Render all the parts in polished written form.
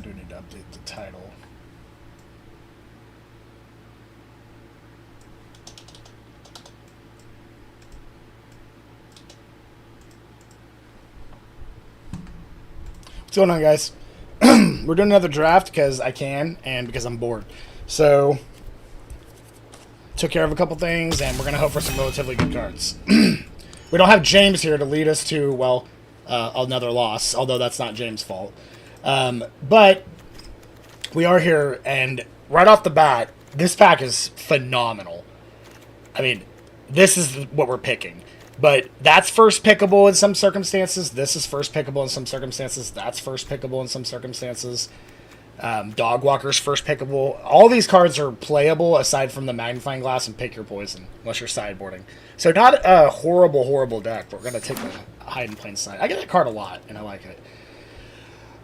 do need to update the title. What's going on, guys? We're doing another draft because I can and because I'm bored. So, took care of a couple things, and we're going to hope for some relatively good cards. We don't have James here to lead us to, well, another loss, although that's not James' fault. But we are here, and right off the bat, this pack is phenomenal. I mean, this is what we're picking. But that's first pickable in some circumstances. This is first pickable in some circumstances. That's first pickable in some circumstances. Dog Walker's first pickable. All these cards are playable aside from the Magnifying Glass and Pick Your Poison, unless you're sideboarding. So not a horrible, horrible deck, but we're going to take the Hide in Plain Sight. I get that card a lot, and I like it.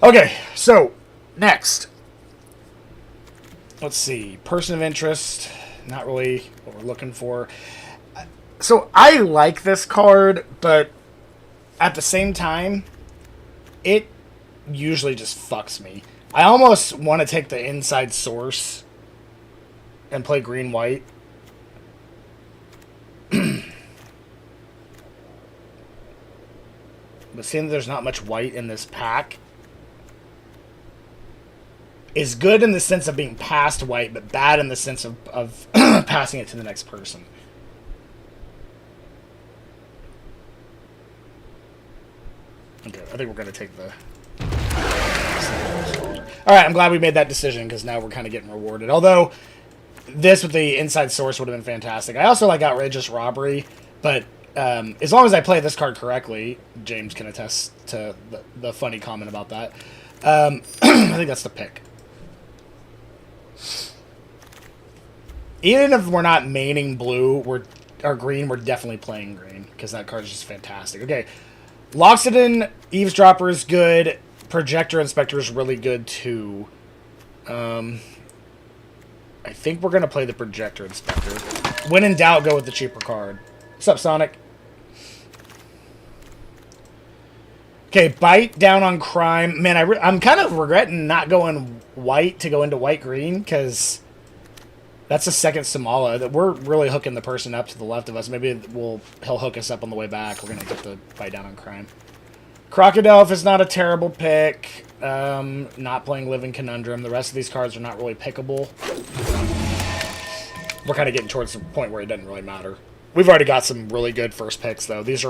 Okay, so next. Let's see. Person of Interest. Not really what we're looking for. So I like this card, but at the same time, it usually just fucks me. I almost want to take the Inside Source and play green-white. But seeing that there's not much white in this pack is good in the sense of being past white, but bad in the sense of passing it to the next person. Okay, I think we're going to take the... Alright, I'm glad we made that decision, because now we're kind of getting rewarded. Although, this with the Inside Source would have been fantastic. I also like Outrageous Robbery, but as long as I play this card correctly, James can attest to the funny comment about that. I think that's the pick. Even if we're not maining blue or green, we're definitely playing green, because that card is just fantastic. Okay. Loxodon Eavesdropper is good. Projector Inspector is really good, too. I think we're going to play the Projector Inspector. When in doubt, go with the cheaper card. What's up, Sonic? Okay, Bite down on Crime. Man, I'm kind of regretting not going white to go into white-green, because that's the second Samala. That we're really hooking the person up to the left of us. Maybe he'll hook us up on the way back. We're going to get the Bite down on Crime. Crocodile is not a terrible pick. Not playing Living Conundrum. The rest of these cards are not really pickable. We're kind of getting towards the point where it doesn't really matter. We've already got some really good first picks, though. These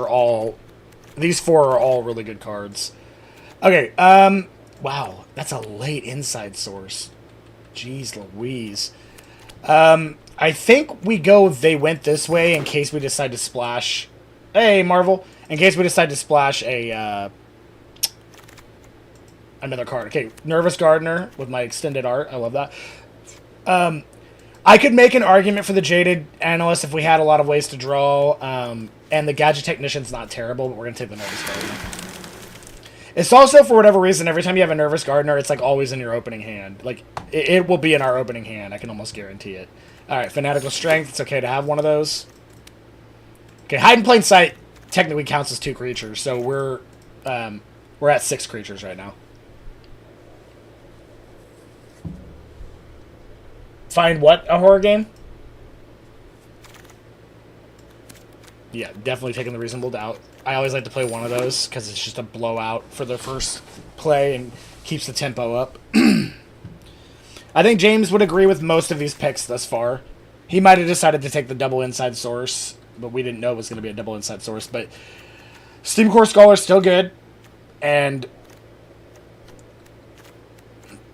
four are all really good cards. Okay, wow, that's a late Inside Source. Jeez Louise. I think we go They Went This Way in case we decide to splash... Hey, Marvel! In case we decide to splash another card. Okay, Nervous Gardener with my extended art. I love that. I could make an argument for the Jaded Analyst if we had a lot of ways to draw. And the Gadget Technician's not terrible, but we're going to take the Nervous Gardener. It's also, for whatever reason, every time you have a Nervous Gardener, it's like always in your opening hand. Like, it will be in our opening hand. I can almost guarantee it. Alright, Fanatical Strength. It's okay to have one of those. Okay, Hide in Plain Sight technically counts as 2 creatures, so we're at 6 creatures right now. Find what? A horror game? Yeah, definitely taking the Reasonable Doubt. I always like to play one of those because it's just a blowout for the first play and keeps the tempo up. I think James would agree with most of these picks thus far. He might have decided to take the double Inside Source, but we didn't know it was going to be a double Inside Source. But Steam Core Scholar is still good, and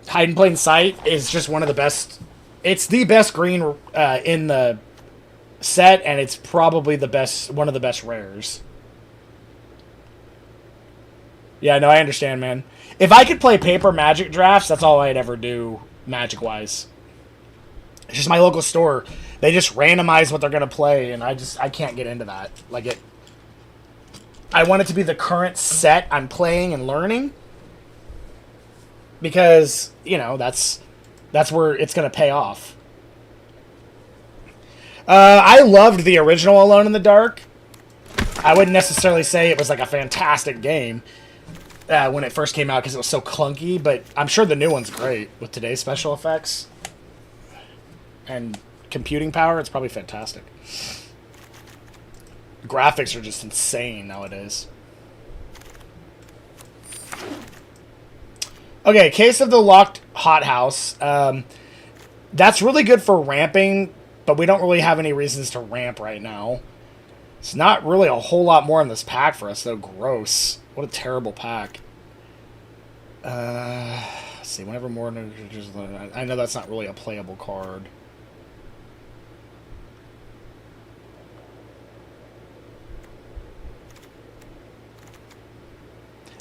Hide in Plain Sight is just one of the best. It's the best green in the set, and it's probably one of the best rares. Yeah, no, I understand, man. If I could play paper Magic drafts, that's all I'd ever do, Magic-wise. It's just my local store. They just randomize what they're going to play, and I can't get into that. Like, I want it to be the current set I'm playing and learning, because, you know, that's where it's going to pay off. I loved the original Alone in the Dark. I wouldn't necessarily say it was like a fantastic game. when it first came out because it was so clunky, but I'm sure the new one's great with today's special effects and computing power. It's probably fantastic. Graphics are just insane nowadays. Okay, Case of the Locked Hothouse. That's really good for ramping, but we don't really have any reasons to ramp right now. It's not really a whole lot more in this pack for us, though. Gross. What a terrible pack. Let's see, whenever more... I know that's not really a playable card.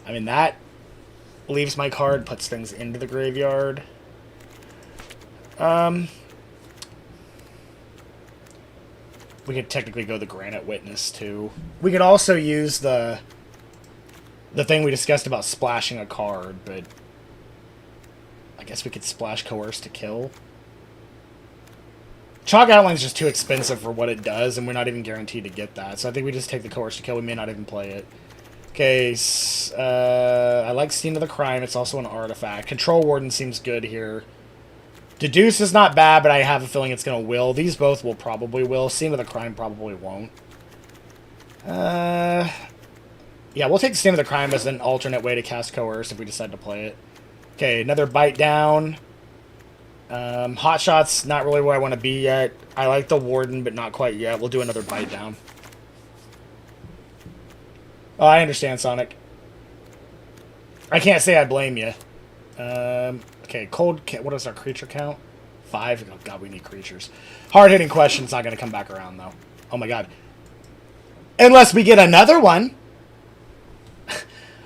I mean, that leaves my card, puts things into the graveyard. We could technically go the Granite Witness, too. We could also use the thing we discussed about splashing a card, but I guess we could splash Coerce to kill. Chalk Outline's just too expensive for what it does, and we're not even guaranteed to get that. So I think we just take the Coerce to kill. We may not even play it. Okay, I like Scene of the Crime. It's also an artifact. Control Warden seems good here. Deduce is not bad, but I have a feeling it's going to will. These both will probably will. Scene of the Crime probably won't. Yeah, we'll take Scene of the Crime as an alternate way to cast Coerce if we decide to play it. Okay, another Bite Down. Hot Shot's not really where I want to be yet. I like the Warden, but not quite yet. We'll do another Bite Down. Oh, I understand, Sonic. I can't say I blame you. Okay, Cold... What is our creature count? 5? Oh, God, we need creatures. Hard-hitting Question's not going to come back around, though. Oh, my God. Unless we get another one.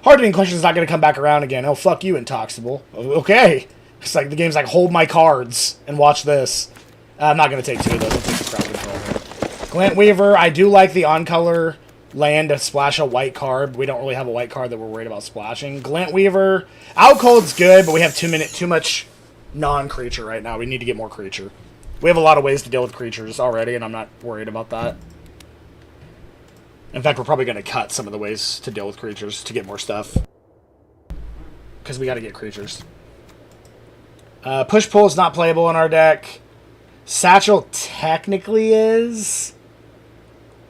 Hard-hitting Question's not going to come back around again. Oh, fuck you, Intoxicable. Okay. It's like the game's like, hold my cards and watch this. I'm not going to take 2 of those. I'll take the crowd control. Glint Weaver, I do like the on-color land to splash a white card. We don't really have a white card that we're worried about splashing. Glint Weaver, Out Cold's good, but we have too much non-creature right now. We need to get more creature. We have a lot of ways to deal with creatures already, and I'm not worried about that. In fact, we're probably going to cut some of the ways to deal with creatures to get more stuff. Because we got to get creatures. Push-Pull is not playable in our deck. Satchel technically is...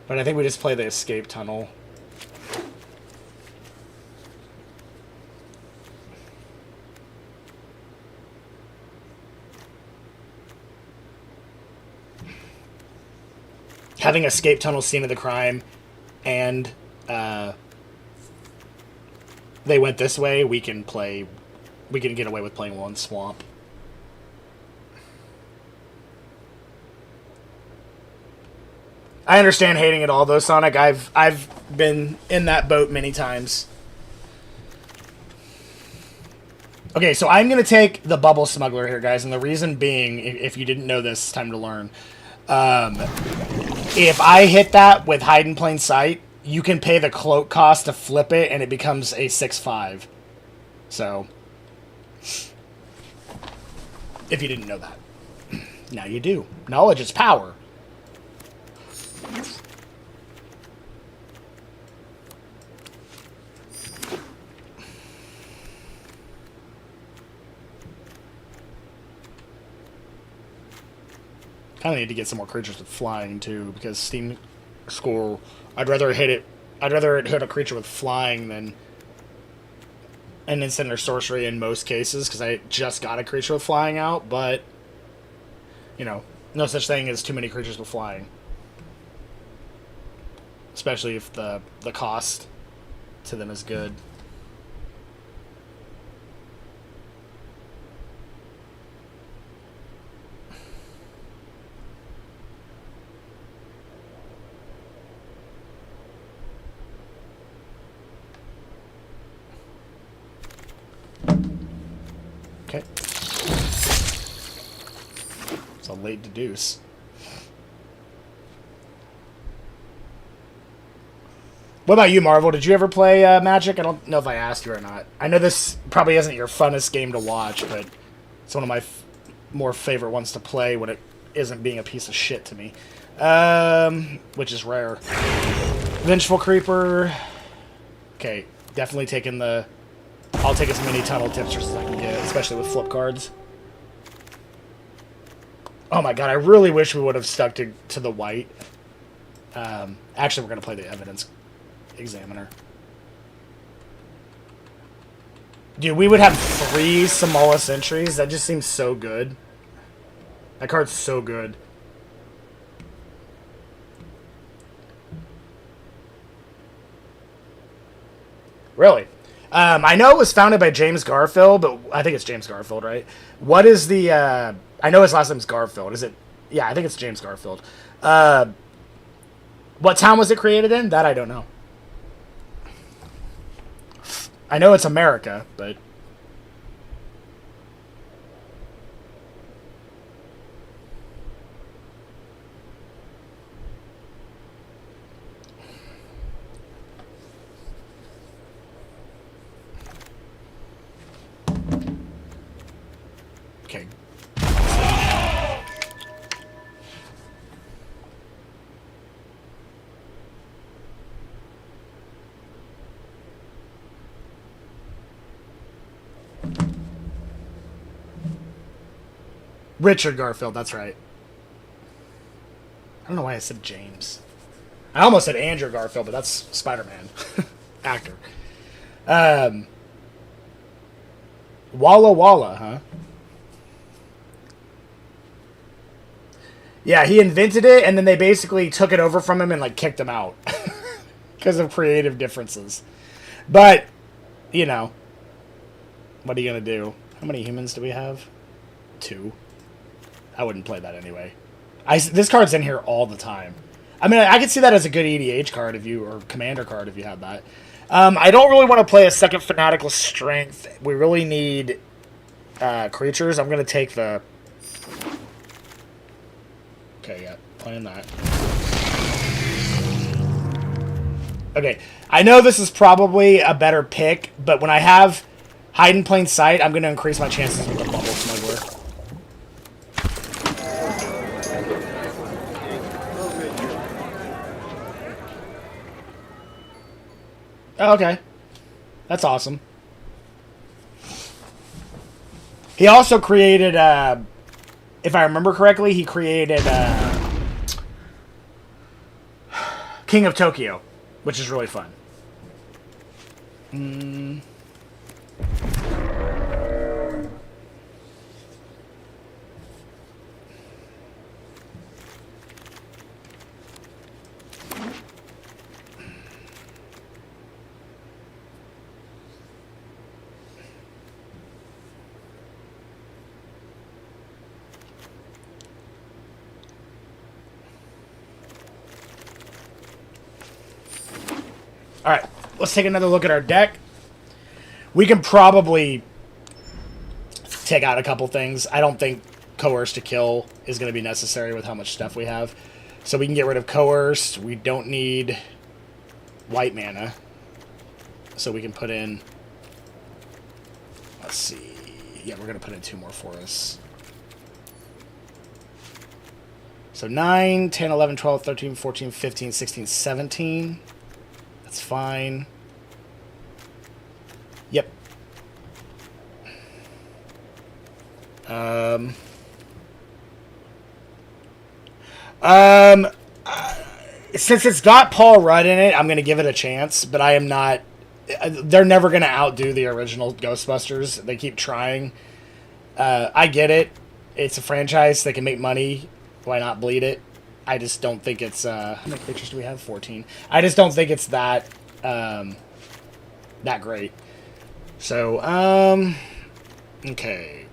But I think we just play the Escape Tunnel. Having Escape Tunnel, Scene of the Crime, and they went this way, we can get away with playing one Swamp. I understand hating it all, though, Sonic. I've been in that boat many times. Okay, so I'm going to take the Bubble Smuggler here, guys, and the reason being, if you didn't know this, it's time to learn. If I hit that with Hide in Plain Sight, you can pay the cloak cost to flip it, and it becomes a 6/5. So, if you didn't know that. Now you do. Knowledge is power. Kind of need to get some more creatures with flying too, because Steam Score. I'd rather it hit a creature with flying than an instant or sorcery in most cases, because I just got a creature with flying out. But you know, no such thing as too many creatures with flying, especially if the cost to them is good. Okay. It's a late deduce. What about you, Marvel? Did you ever play Magic? I don't know if I asked you or not. I know this probably isn't your funnest game to watch, but it's one of my more favorite ones to play when it isn't being a piece of shit to me. Which is rare. Vengeful Creeper. Okay, definitely taking the I'll take as many tunnel tipsters as I can get, especially with flip cards. Oh my god, I really wish we would have stuck to the white. Actually, we're going to play the Evidence Examiner. Dude, we would have 3 Samoa Sentries. That just seems so good. That card's so good. Really? I know it was founded by James Garfield, but I think it's James Garfield, right? What is the... I know his last name's Garfield. Is it... Yeah, I think it's James Garfield. What town was it created in? That I don't know. I know it's America, but... Okay. Richard Garfield, that's right. I don't know why I said James. I almost said Andrew Garfield, but that's Spider-Man. Actor. Walla Walla, huh? Yeah, he invented it, and then they basically took it over from him and, like, kicked him out. Because of creative differences. But, you know. What are you going to do? How many humans do we have? 2. I wouldn't play that anyway. This card's in here all the time. I mean, I could see that as a good EDH card if you, or Commander card if you had that. I don't really want to play a second Fanatical Strength. We really need creatures. I'm going to take the... Okay, yeah, playing that. Okay, I know this is probably a better pick, but when I have Hide in Plain Sight, I'm going to increase my chances with the Bubble Smuggler. Oh, okay. That's awesome. He also created, if I remember correctly, he created King of Tokyo, which is really fun. Alright, let's take another look at our deck. We can probably take out a couple things. I don't think Coerce to Kill is going to be necessary with how much stuff we have. So we can get rid of Coerce. We don't need white mana. So we can put in... Let's see. Yeah, we're going to put in 2 more for us. So 9, 10, 11, 12, 13, 14, 15, 16, 17... That's fine. Yep. Since it's got Paul Rudd in it, I'm going to give it a chance, but I am not... They're never going to outdo the original Ghostbusters. They keep trying. I get it. It's a franchise. They can make money. Why not bleed it? I just don't think it's... how many creatures do we have? 14. I just don't think it's that... that great. So, okay.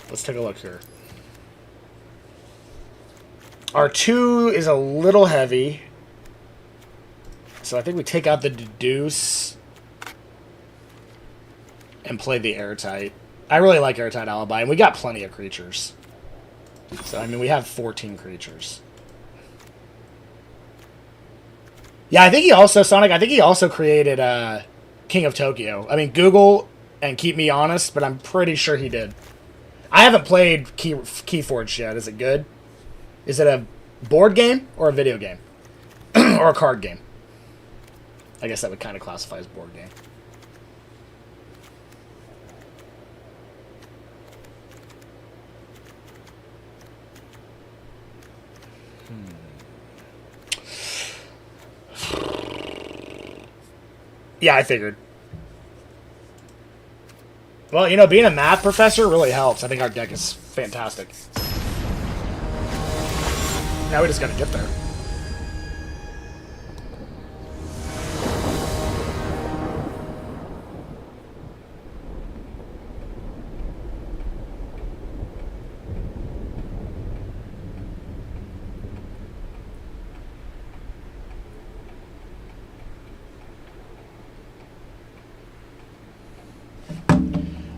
Let's take a look here. Our 2 is a little heavy. So I think we take out the Deduce and play the Airtight. I really like Airtight Alibi, and we got plenty of creatures. So, I mean, we have 14 creatures. Yeah, I think he also, Sonic, I think he also created King of Tokyo. I mean, Google and keep me honest, but I'm pretty sure he did. I haven't played Keyforge yet. Is it good? Is it a board game or a video game? Or a card game? I guess that would kind of classify as board game. Yeah, I figured. Well, you know, being a math professor really helps. I think our deck is fantastic. Now we just gotta get there.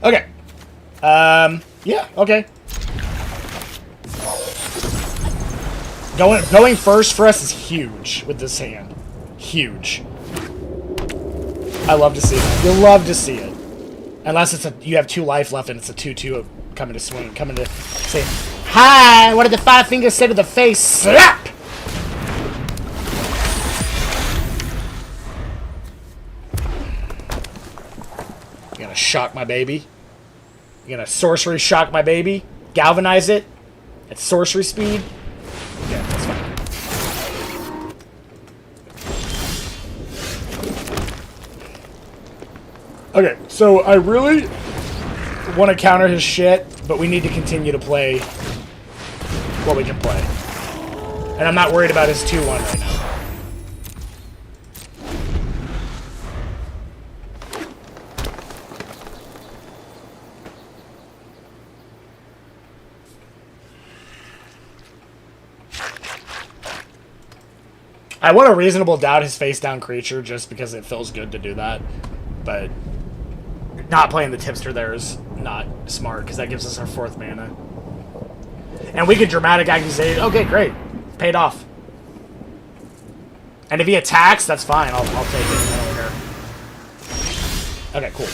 Okay. Yeah, okay. Going first for us is huge with this hand. Huge. I love to see it. You'll love to see it. Unless it's you have 2 life left and it's a 2/2 coming to swing, coming to say, "Hi, what did the 5 fingers say to the face? Slap!" You gonna shock my baby? You gonna sorcery shock my baby? Galvanize it at sorcery speed? Yeah, that's fine. Okay, so I really want to counter his shit, but we need to continue to play what we can play. And I'm not worried about his 2-1 right now. I want a reasonable doubt his face-down creature just because it feels good to do that. But not playing the tipster there is not smart because that gives us our 4th mana. And we could dramatic accusation. Okay, great. Paid off. And if he attacks, that's fine. I'll take it. I don't care. Okay, cool.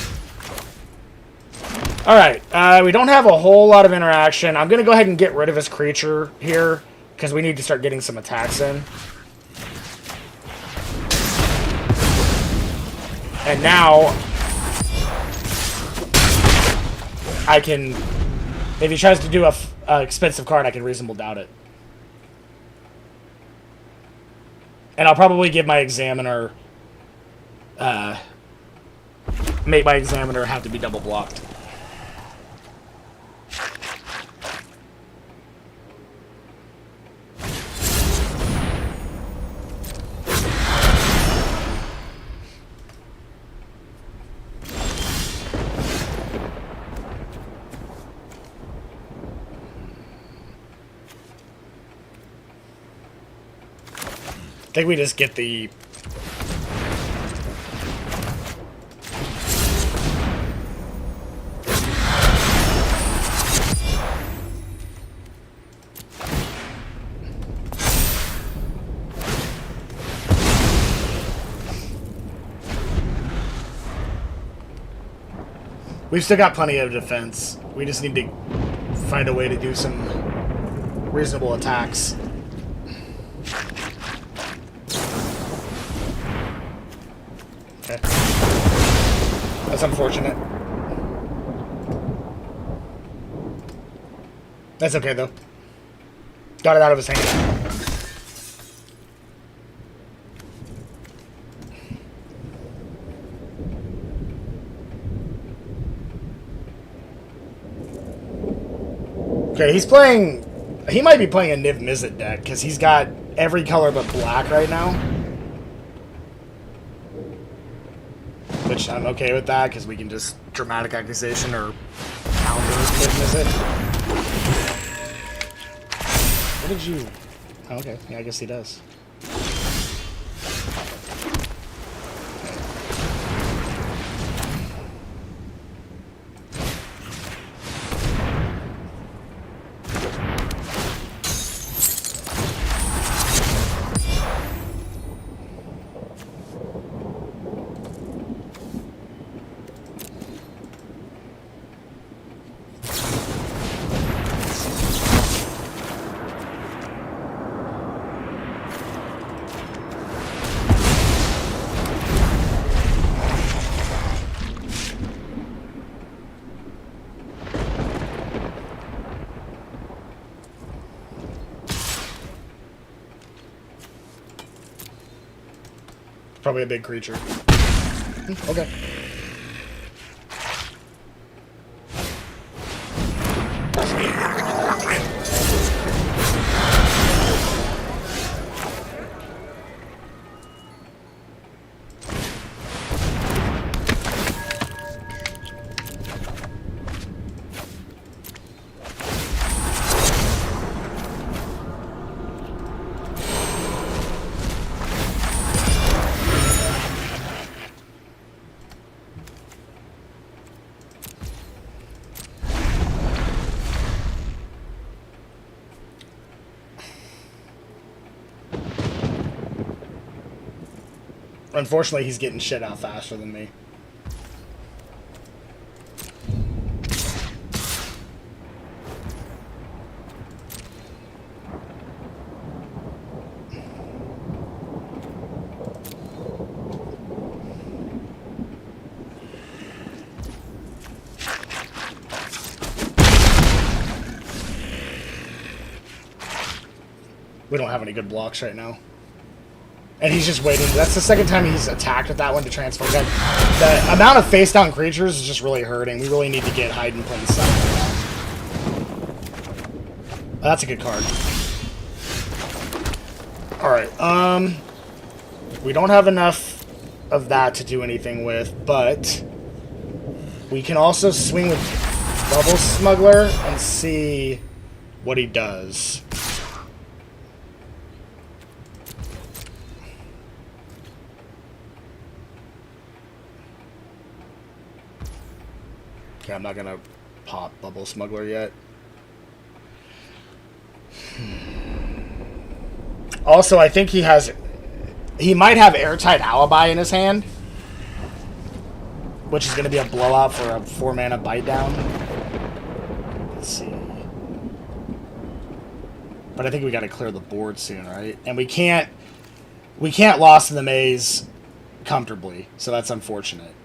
Alright, we don't have a whole lot of interaction. I'm going to go ahead and get rid of his creature here because we need to start getting some attacks in. And now, I can, if he tries to do a expensive card, I can reasonable doubt it. And I'll probably give my examiner, make my examiner have to be double blocked. I think we just get the... We've still got plenty of defense. We just need to find a way to do some reasonable attacks. Okay. That's unfortunate. That's okay, though. Got it out of his hand. Okay, he's playing... He might be playing a Niv Mizzet deck, because he's got every color but black right now. Which I'm okay with that, because we can just dramatic accusation or counter Niv Mizzet. What did you... Oh, okay, yeah, I guess he does. probably a big creature. Okay. Unfortunately, he's getting shit out faster than me. We don't have any good blocks right now. And he's just waiting. That's the second time he's attacked with that one to transfer. The amount of face-down creatures is just really hurting. We really need to get hide in plain sight. That's a good card. Alright, we don't have enough of that to do anything with, but we can also swing with Bubble Smuggler and see what he does. Okay, I'm not gonna pop Bubble Smuggler yet. Also, I think he might have Airtight Alibi in his hand, which is gonna be a blowout for a 4-mana bite down. Let's see. But I think we gotta clear the board soon, right? And we can't Lost in the Maze comfortably, so that's unfortunate.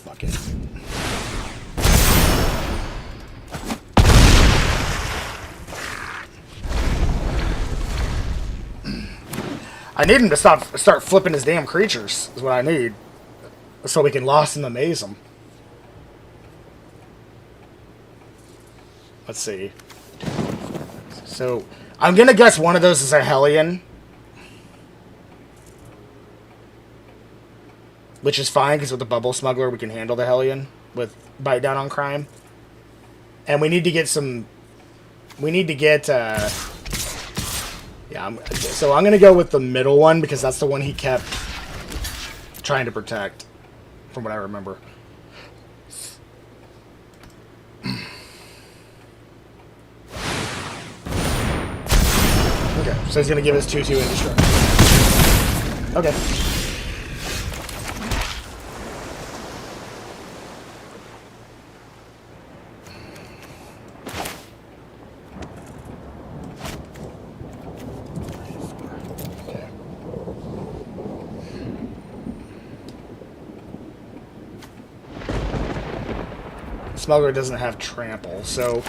Fuck it. I need him to start flipping his damn creatures, is what I need. So we can Lost in the Maze him. Let's see. So, I'm gonna guess one of those is a Hellion. Which is fine, because with the Bubble Smuggler, we can handle the Hellion with Bite Down on Crime. And we need to get some... We need to get... yeah, so I'm going to go with the middle one, because that's the one he kept trying to protect, from what I remember. Okay, so he's going to give us 2/2 Indestructible. Okay. Smuggler doesn't have trample, so...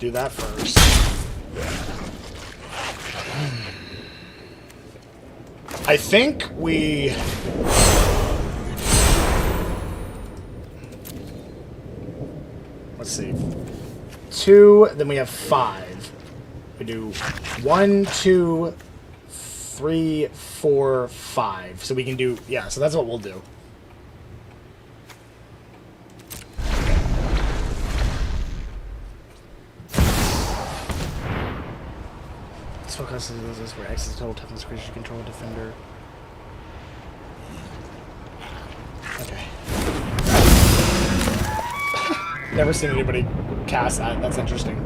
do that first. I think we... Let's see. 2, then we have 5. We do 1, 2, 3, 4, 5. So we can do, yeah, so that's what we'll do. This focus is where X is total toughness creature control defender. Okay. Never seen anybody cast that. That's interesting.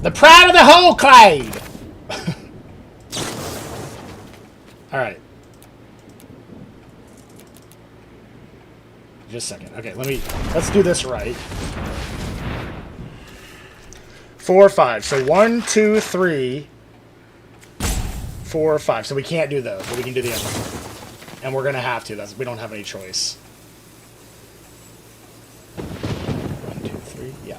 The Pride of the Whole Clade! Alright. Just a second. Okay, let's do this right. 4, 5. So 1, 2, 3, 4, 5. So we can't do those, but we can do the other one. And we're going to have to. We don't have any choice. 1, 2, 3. Yeah.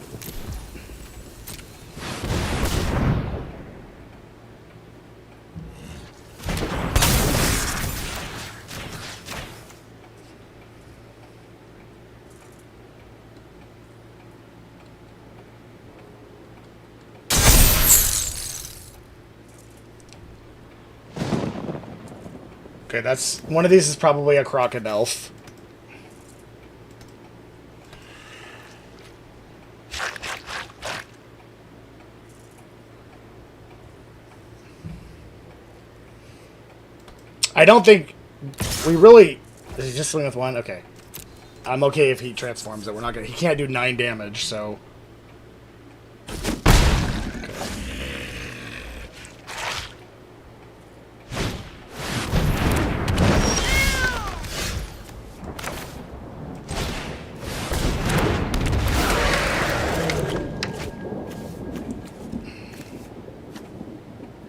Okay, that's one of these is probably a crocodile. I don't think we really. Is he just swing with 1? Okay, I'm okay if he transforms it. We're not gonna. He can't do 9 damage, so.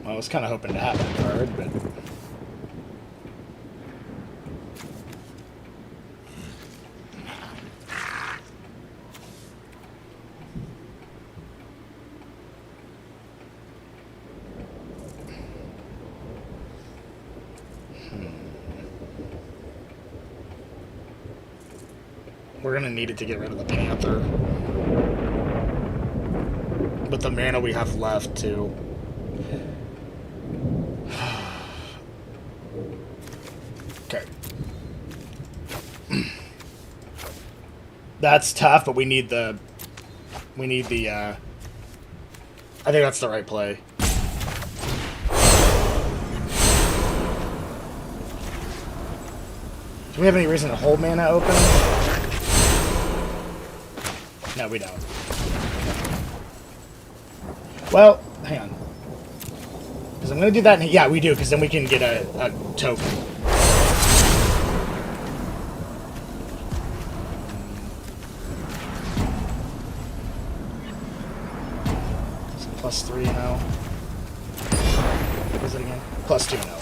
I was kind of hoping to have that card, but... We're going to need it to get rid of the Panther. But the mana we have left, too. Okay. That's tough, but we need the... I think that's the right play. Do we have any reason to hold mana open? No, we don't. Well, hang on. Because I'm going to do that. Yeah, we do, because then we can get a token. +3 now. What was it again? +2 now.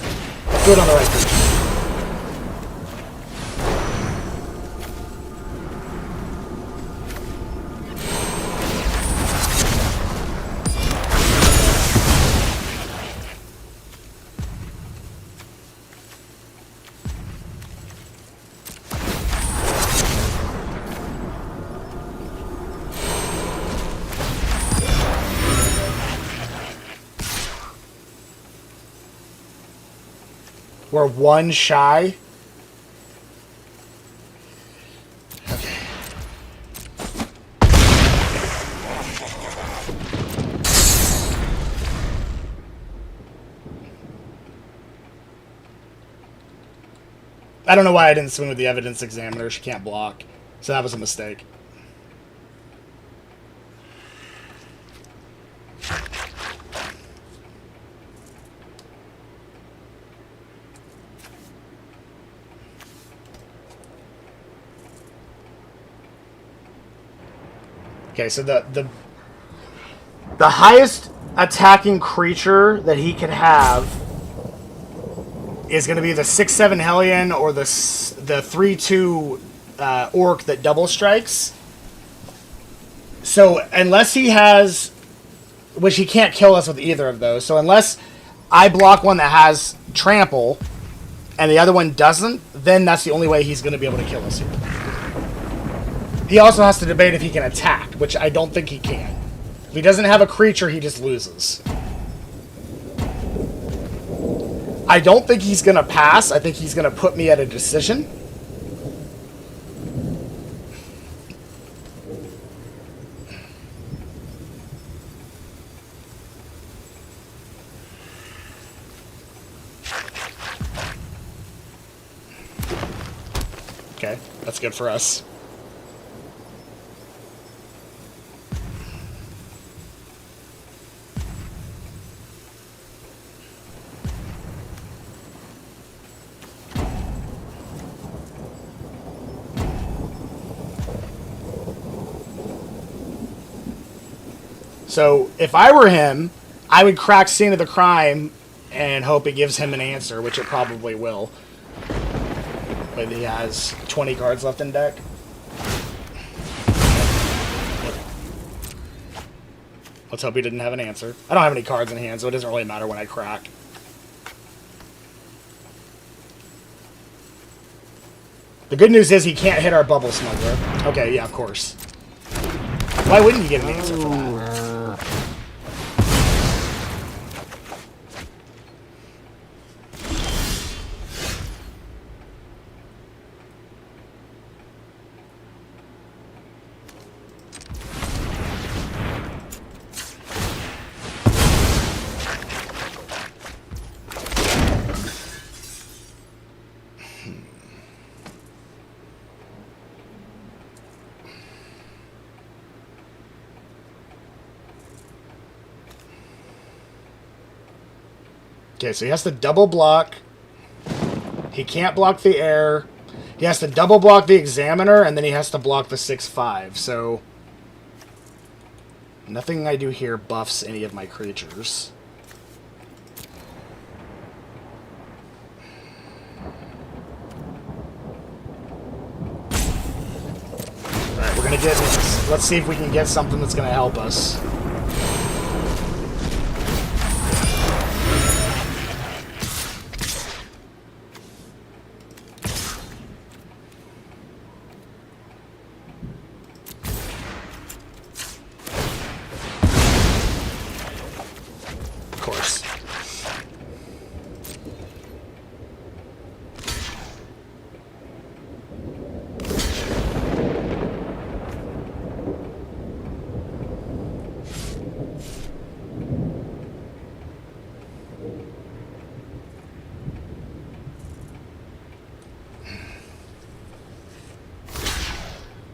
Let's do it on the right page. We're 1 shy. Okay. I don't know why I didn't swing with the evidence examiner. She can't block. So that was a mistake. Okay, so the highest attacking creature that he can have is going to be the 6/7 Hellion or the 3/2 Orc that double strikes. So unless he has, which he can't kill us with either of those. So unless I block one that has trample and the other one doesn't, then that's the only way he's going to be able to kill us here. He also has to debate if he can attack, which I don't think he can. If he doesn't have a creature, he just loses. I don't think he's going to pass. I think he's going to put me at a decision. Okay, that's good for us. So if I were him, I would crack Scene of the Crime and hope it gives him an answer, which it probably will. But he has 20 cards left in deck. Let's hope he didn't have an answer. I don't have any cards in hand, so it doesn't really matter when I crack. The good news is he can't hit our Bubble Smuggler. Okay, yeah, of course. Why wouldn't you get an answer for that? Okay, so he has to double block. He can't block the air. He has to double block the Examiner, and then he has to block the 6/5. So nothing I do here buffs any of my creatures. Alright, we're gonna get... Let's see if we can get something that's gonna help us.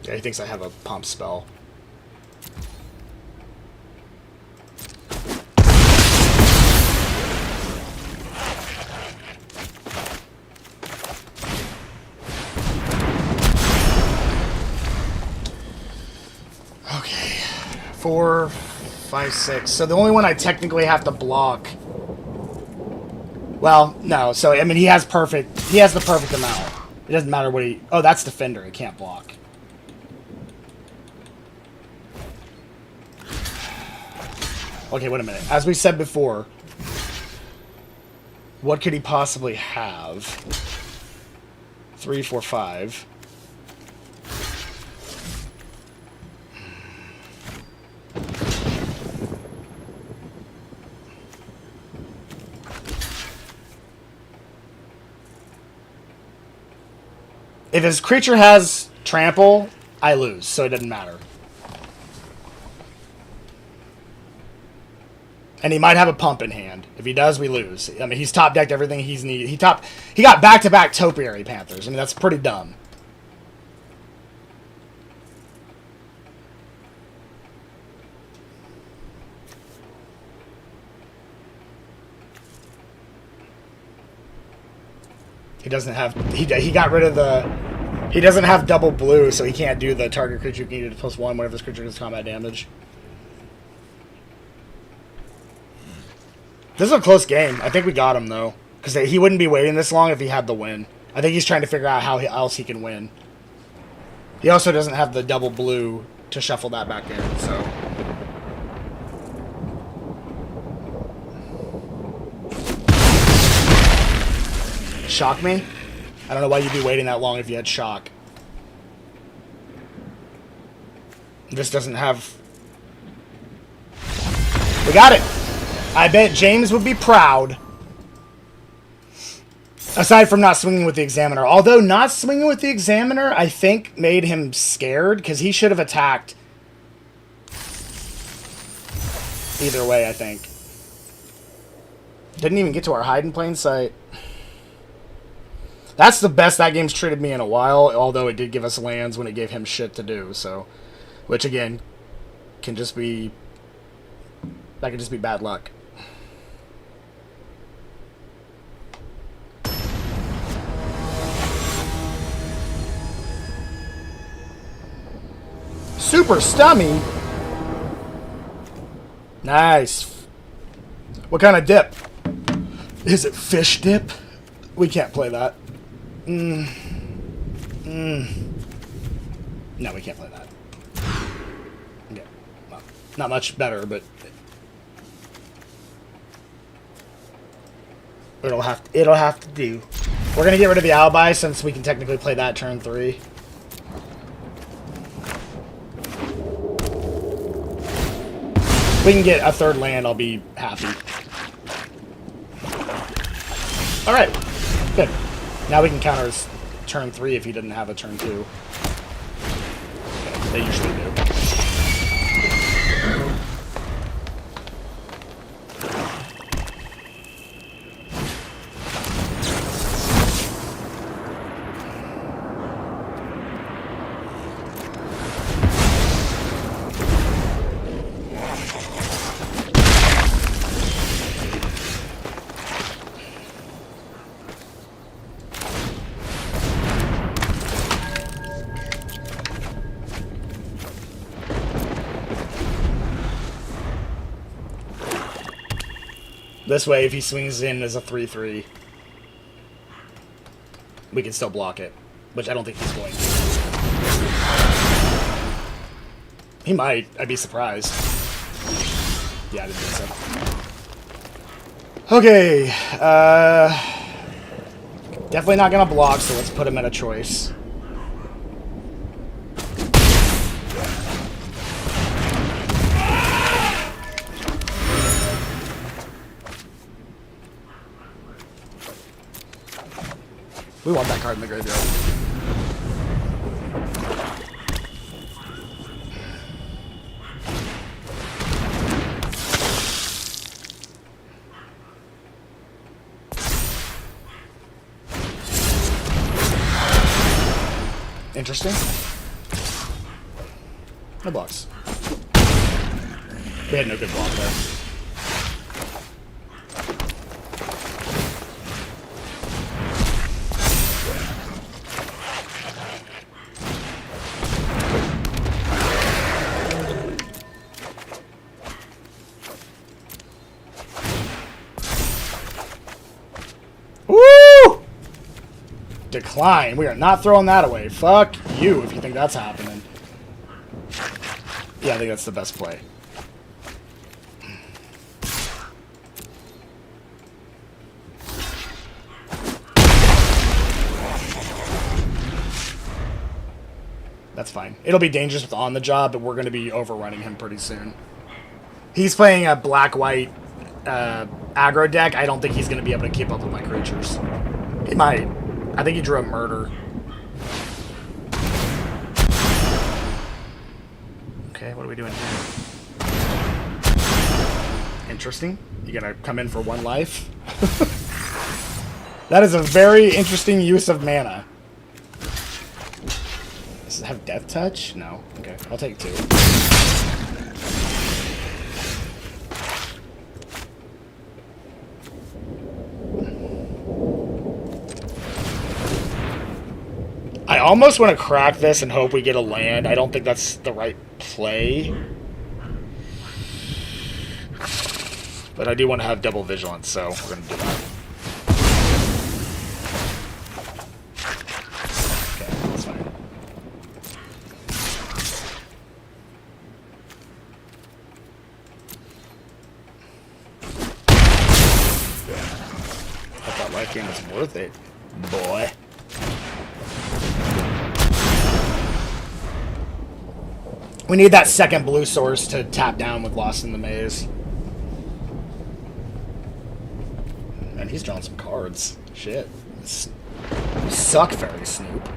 Yeah, he thinks I have a pump spell. Okay. 4, 5, 6. So the only one I technically have to block... Well, no. So, I mean, he has the perfect amount. It doesn't matter what he... Oh, that's Defender. He can't block. Okay, wait a minute. As we said before, what could he possibly have? 3, 4, 5. If his creature has trample, I lose, so it doesn't matter. And he might have a pump in hand. If he does, we lose. I mean, he's top decked everything he's needed. He got back-to-back Topiary Panthers. I mean, that's pretty dumb. He doesn't have... He got rid of the... He doesn't have double blue, so he can't do the target creature needed +1 whenever this creature does combat damage. This is a close game. I think we got him, though. Because he wouldn't be waiting this long if he had the win. I think he's trying to figure out how else he can win. He also doesn't have the double blue to shuffle that back in, so... Shock me? I don't know why you'd be waiting that long if you had shock. This doesn't have... We got it! I bet James would be proud. Aside from not swinging with the Examiner. Although not swinging with the Examiner, I think, made him scared, because he should have attacked. Either way, I think. Didn't even get to our hide in plain sight. That's the best that game's treated me in a while, although it did give us lands when it gave him shit to do, so... Which, again, can just be... That could just be bad luck. Super Stummy? Nice. What kind of dip? Is it fish dip? We can't play that. No, we can't play that. Okay. Well, not much better, but it'll have to do. We're gonna get rid of the alibi since we can technically play that turn 3. If we can get a 3rd land, I'll be happy. Alright. Good. Now we can counter his turn 3 if he didn't have a turn 2. Okay, they usually do. This way, if he swings in as a 3/3, we can still block it, which I don't think he's going to. He might. I'd be surprised. Yeah, I didn't think so. Okay. Definitely not going to block, so let's put him at a choice. We want that card in the graveyard. Interesting. No blocks. We had no good block there. Decline. We are not throwing that away. Fuck you if you think that's happening. Yeah, I think that's the best play. That's fine. It'll be dangerous with on the job, but we're going to be overrunning him pretty soon. He's playing a black-white aggro deck. I don't think he's going to be able to keep up with my creatures. He might. I think he drew a murder. Okay, what are we doing here? Interesting. You gonna come in for 1 life? That is a very interesting use of mana. Does it have death touch? No. Okay, I'll take 2. I almost want to crack this and hope we get a land. I don't think that's the right play. But I do want to have double vigilance, so we're going to do that. Okay, that's fine. I thought life gain was worth it, boy. We need that second blue source to tap down with Lost in the Maze. And he's drawing some cards. Shit. Suck, Fairy Snoop.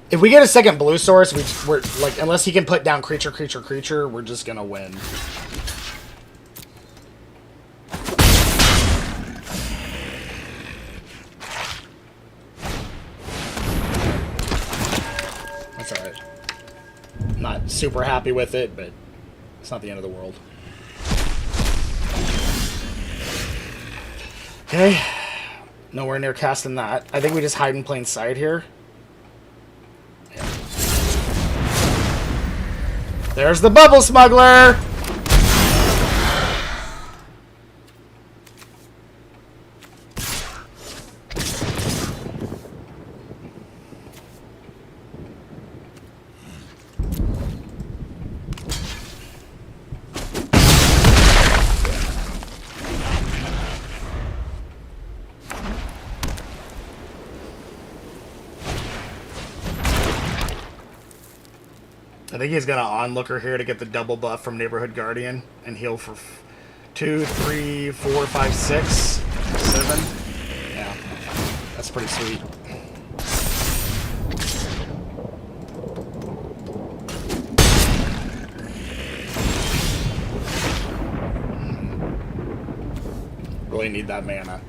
If we get a second blue source, we're like, unless he can put down creature, we're just gonna win. Not super happy with it, but it's not the end of the world. Okay. Nowhere near casting that. I think we just hide in plain sight here. Yeah. There's the bubble smuggler! I think he's got an onlooker here to get the double buff from Neighborhood Guardian and heal for 2, 3, 4, 5, 6, 7. Yeah, that's pretty sweet. Really need that mana.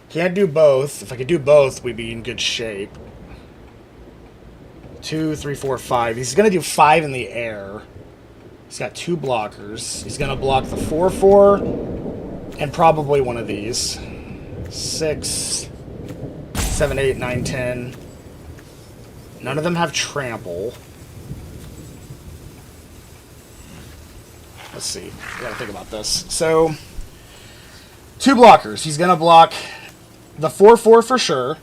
Can't do both. If I could do both, we'd be in good shape. 2, 3, 4, 5. He's going to do 5 in the air. He's got 2 blockers. He's going to block the 4/4 and probably one of these. 6, 7, 8, 9, 10. None of them have trample. Let's see. I gotta think about this. So, 2 blockers. He's going to block the 4/4 for sure.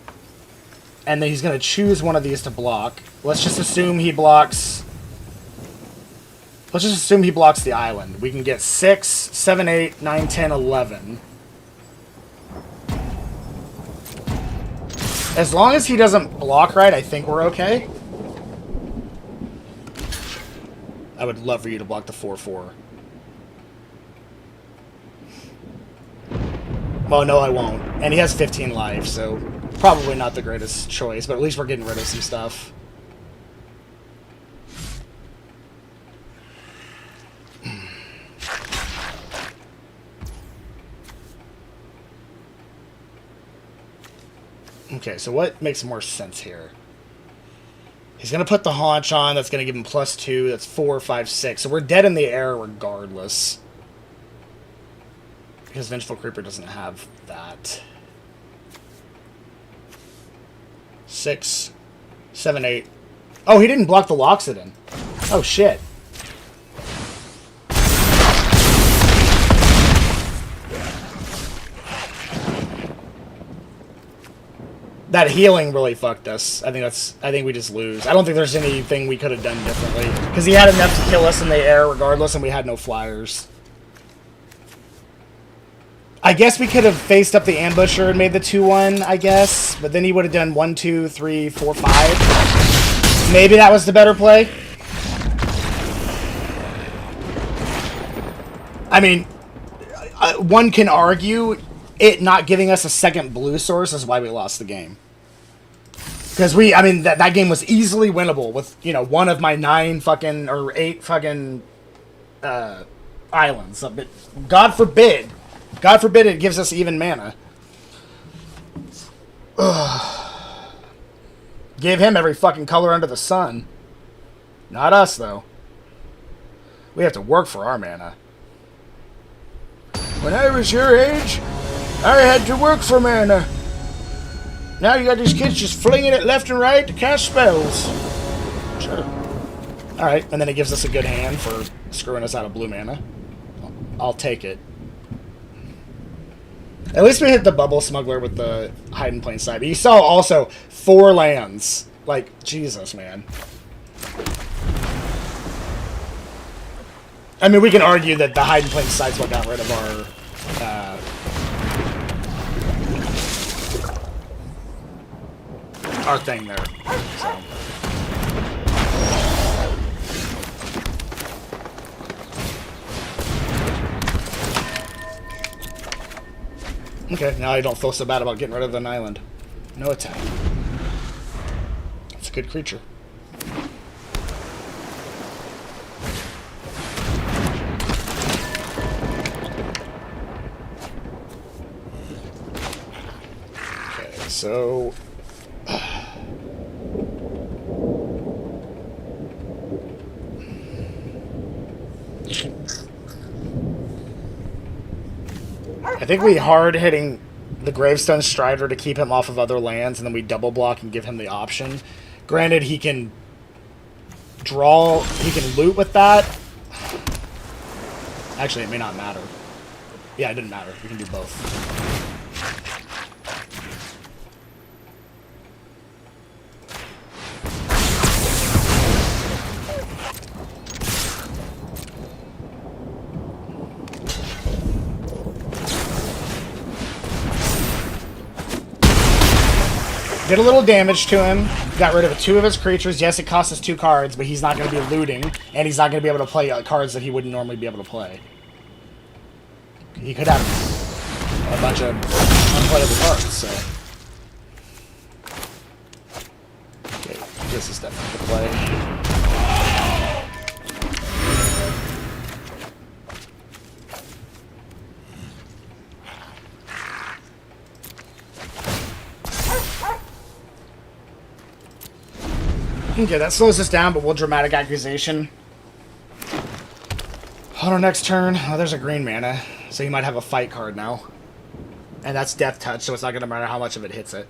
And then he's going to choose one of these to block. Let's just assume he blocks... Let's just assume he blocks the island. We can get 6, 7, 8, 9, 10, 11. As long as he doesn't block right, I think we're okay. I would love for you to block the 4/4. Well, no, I won't. And he has 15 life, so probably not the greatest choice, but at least we're getting rid of some stuff. Okay, so what makes more sense here? He's going to put the haunch on. That's going to give him +2. That's 4, 5, 6. So we're dead in the air regardless. Because Vengeful Creeper doesn't have that. 6, 7, 8. Oh, he didn't block the Loxodon. Oh, shit. That healing really fucked us. I think we just lose. I don't think there's anything we could have done differently. Because he had enough to kill us in the air regardless, and we had no flyers. I guess we could have faced up the ambusher and made the 2-1, I guess. But then he would have done 1, 2, 3, 4, 5. Maybe that was the better play. I mean, one can argue it not giving us a second blue source is why we lost the game. Because that game was easily winnable with, one of my 9 fucking, or 8 fucking, islands. But God forbid it gives us even mana. Ugh. Give him every fucking color under the sun. Not us, though. We have to work for our mana. When I was your age, I had to work for mana. Now you got these kids just flinging it left and right to cast spells. Sure. Alright, and then it gives us a good hand for screwing us out of blue mana. I'll take it. At least we hit the bubble smuggler with the hide in plain sight. But you saw also 4 lands. Like, Jesus, man. I mean, we can argue that the hide in plain sight's what got rid of our thing there. So. Okay, now I don't feel so bad about getting rid of an island. No attack. It's a good creature. Okay, so... I think we hard-hitting the Gravestone Strider to keep him off of other lands, and then we double block and give him the option. Granted, he can draw, he can loot with that. Actually, it may not matter. Yeah, it didn't matter. We can do both. Did a little damage to him. Got rid of 2 of his creatures. Yes, it cost us 2 cards, but he's not going to be looting, and he's not going to be able to play cards that he wouldn't normally be able to play. He could have a bunch of unplayable cards, so... Okay, this is definitely the play. Okay, that slows us down, but we'll Dramatic Accusation. On our next turn, oh, there's a green mana, so he might have a fight card now. And that's Death Touch, so it's not going to matter how much of it hits it.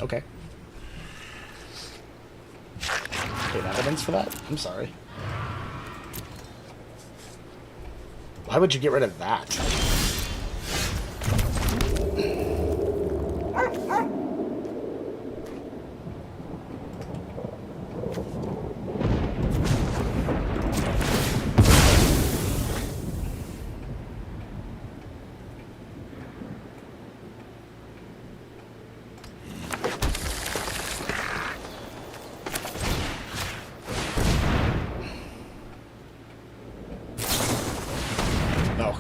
Okay. Wait, evidence for that? I'm sorry. Why would you get rid of that?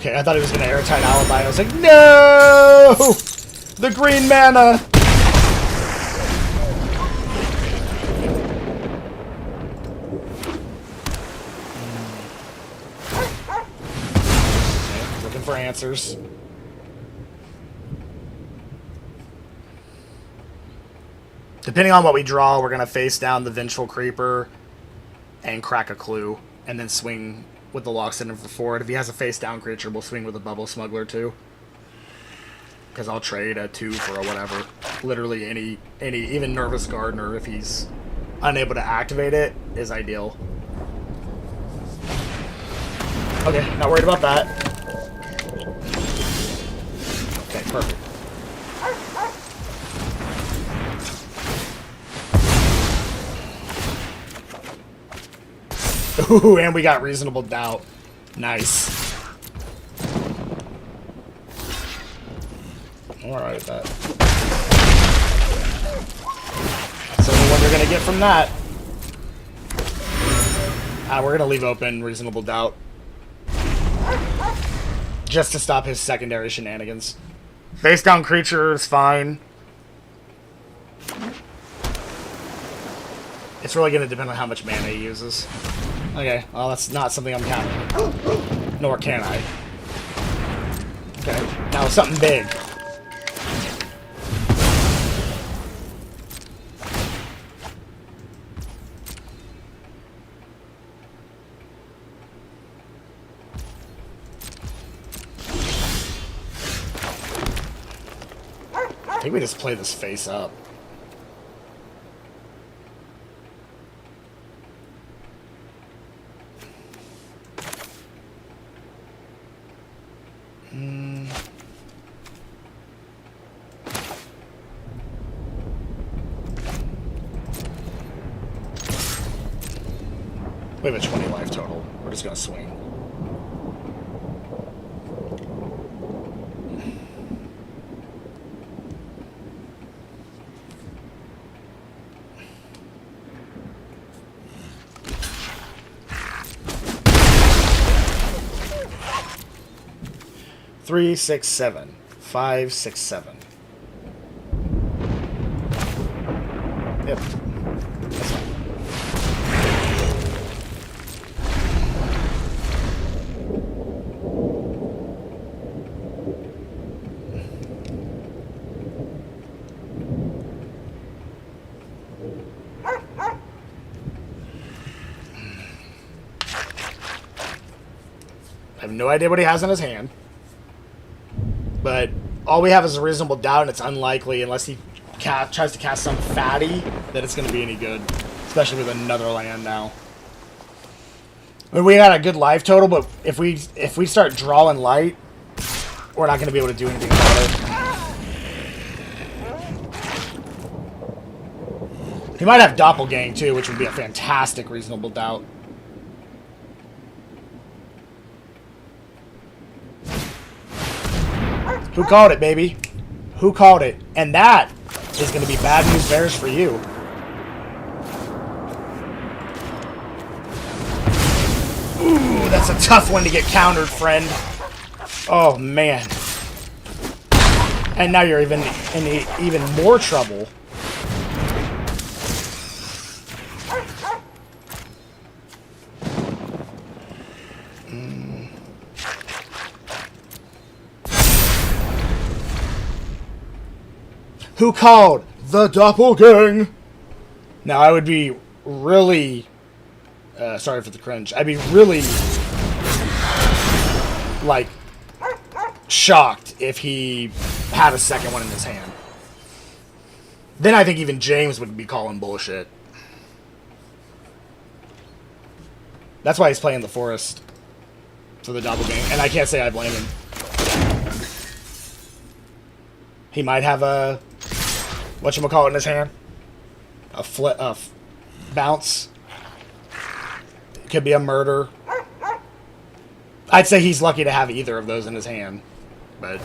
Okay, I thought he was going to Airtight Alibi. I was like, no! The green mana! Okay, looking for answers. Depending on what we draw, we're going to face down the Vengeful Creeper and crack a Clue, and then swing with the Lockstone for forward. If he has a face-down creature, we'll swing with a Bubble Smuggler, too. Because I'll trade a 2 for a whatever. Literally any, even Nervous Gardener, if he's unable to activate it, is ideal. Okay, not worried about that. Okay, perfect. Ooh, and we got Reasonable Doubt. Nice. Alright, that. So what you're gonna get from that. We're gonna leave open Reasonable Doubt. Just to stop his secondary shenanigans. Face down creature is fine. It's really gonna depend on how much mana he uses. Okay, well that's not something I'm counting. Nor can I. Okay, now something big. I think we just play this face up. We have a 20 life total. We're just gonna swing. Three, 6, 7. 5, 6, 7. Yep. That's fine. have no idea what he has in his hand. But all we have is a reasonable doubt, and it's unlikely, unless he tries to cast some fatty, that it's going to be any good. Especially with another land now. I mean, we got a good life total, but if we start drawing light, we're not going to be able to do anything about it. He might have Doppelgang, too, which would be a fantastic reasonable doubt. Who called it, baby? Who called it? And that is going to be bad news bears for you. Ooh, that's a tough one to get countered, friend. Oh, man. And now you're even in even more trouble. Who called the Doppelgang? Now, I would be really... sorry for the cringe. I'd be really, like, shocked if he had a second one in his hand. Then I think even James would be calling bullshit. That's why he's playing the Forest for the Doppelgang. And I can't say I blame him. He might have a... whatchamacallit in his hand? A bounce. It could be a murder. I'd say he's lucky to have either of those in his hand. But...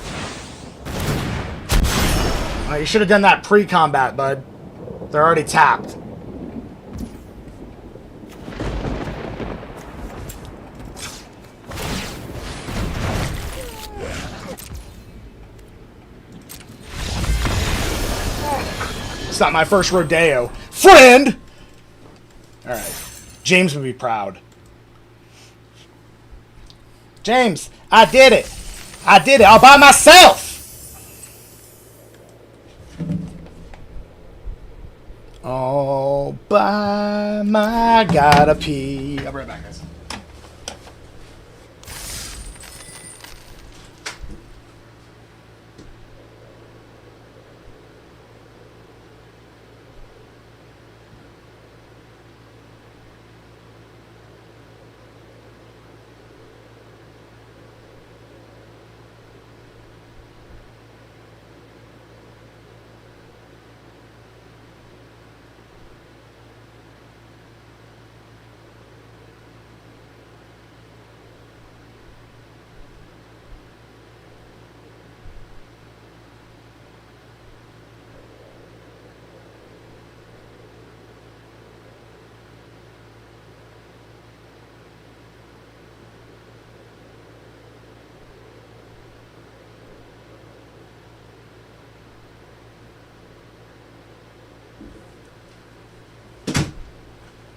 you should have done that pre-combat, bud. They're already tapped. It's not my first rodeo. Friend! Alright. James would be proud. James, I did it. I did it all by myself. All by my gotta pee. I'll be right back, guys.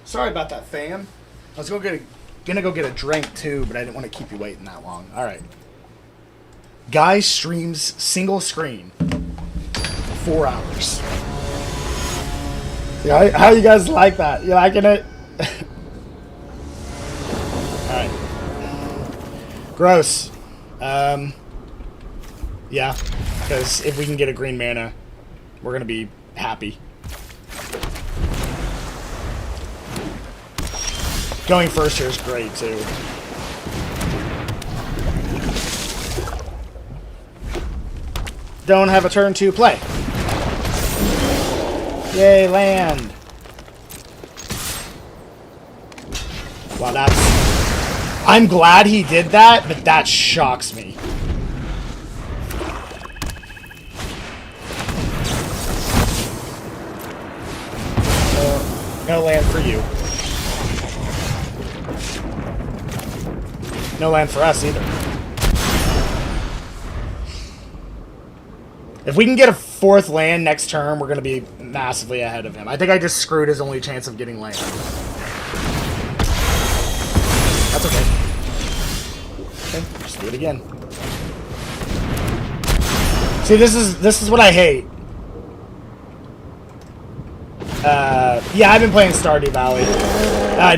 Sorry about that, fam. I was gonna go get a drink too, but I didn't want to keep you waiting that long. All right. Guy streams single screen for 4 hours. Yeah, how you guys like that? You liking it? All right. Gross. Yeah, because if we can get a green mana, we're gonna be happy. Going first here is great, too. Don't have a turn to play. Yay, land. Wow, that's... I'm glad he did that, but that shocks me. No land for you. No land for us either. If we can get a 4th land next turn, we're going to be massively ahead of him. I think I just screwed his only chance of getting land. That's okay. Okay, just do it again. See, this is what I hate. Yeah, I've been playing Stardew Valley.